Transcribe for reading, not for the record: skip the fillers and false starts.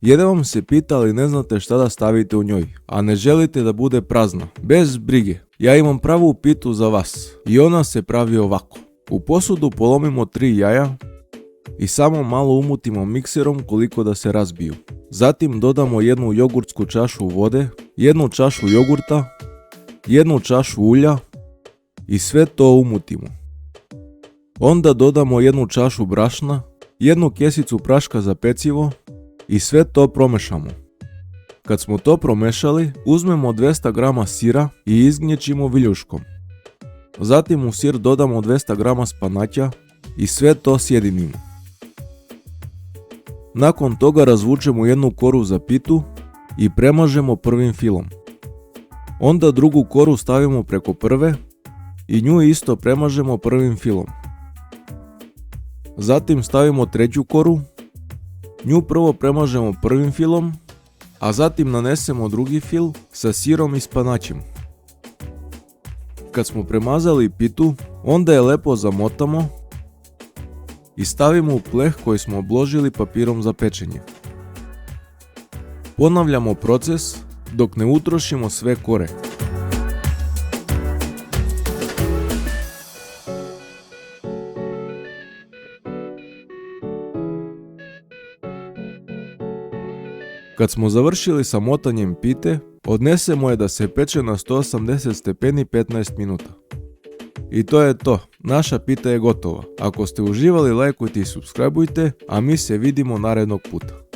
Jede vam se pita, ali ne znate šta da stavite u njoj, a ne želite da bude prazna. Bez brige, ja imam pravu pitu za vas i ona se pravi ovako. U posudu polomimo 3 jaja i samo malo umutimo mikserom koliko da se razbiju. Zatim dodamo 1 jogurtsku čašu vode, 1 čašu jogurta, 1 čašu ulja i sve to umutimo. Onda dodamo 1 čašu brašna, 1 kesicu praška za pecivo i sve to promešamo. Kad smo to promešali, uzmemo 200 grama sira i izgnječimo viljuškom. Zatim u sir dodamo 200 grama spanaća i sve to sjedinimo. Nakon toga razvučemo 1 koru za pitu i premažemo prvim filom. Onda drugu koru stavimo preko prve i nju isto premažemo prvim filom. Zatim stavimo treću koru, nju prvo premažemo prvim filom, a zatim nanesemo drugi fil sa sirom i spanaćem. Kad smo premazali pitu, onda je lepo zamotamo i stavimo u pleh koji smo obložili papirom za pečenje. Ponavljamo proces dok ne utrošimo sve kore. Kad smo završili sa motanjem pite, odnesemo je da se peče na 180 stepeni 15 minuta. I to je to, naša pita je gotova. Ako ste uživali, lajkujte i subscribeujte, a mi se vidimo narednog puta.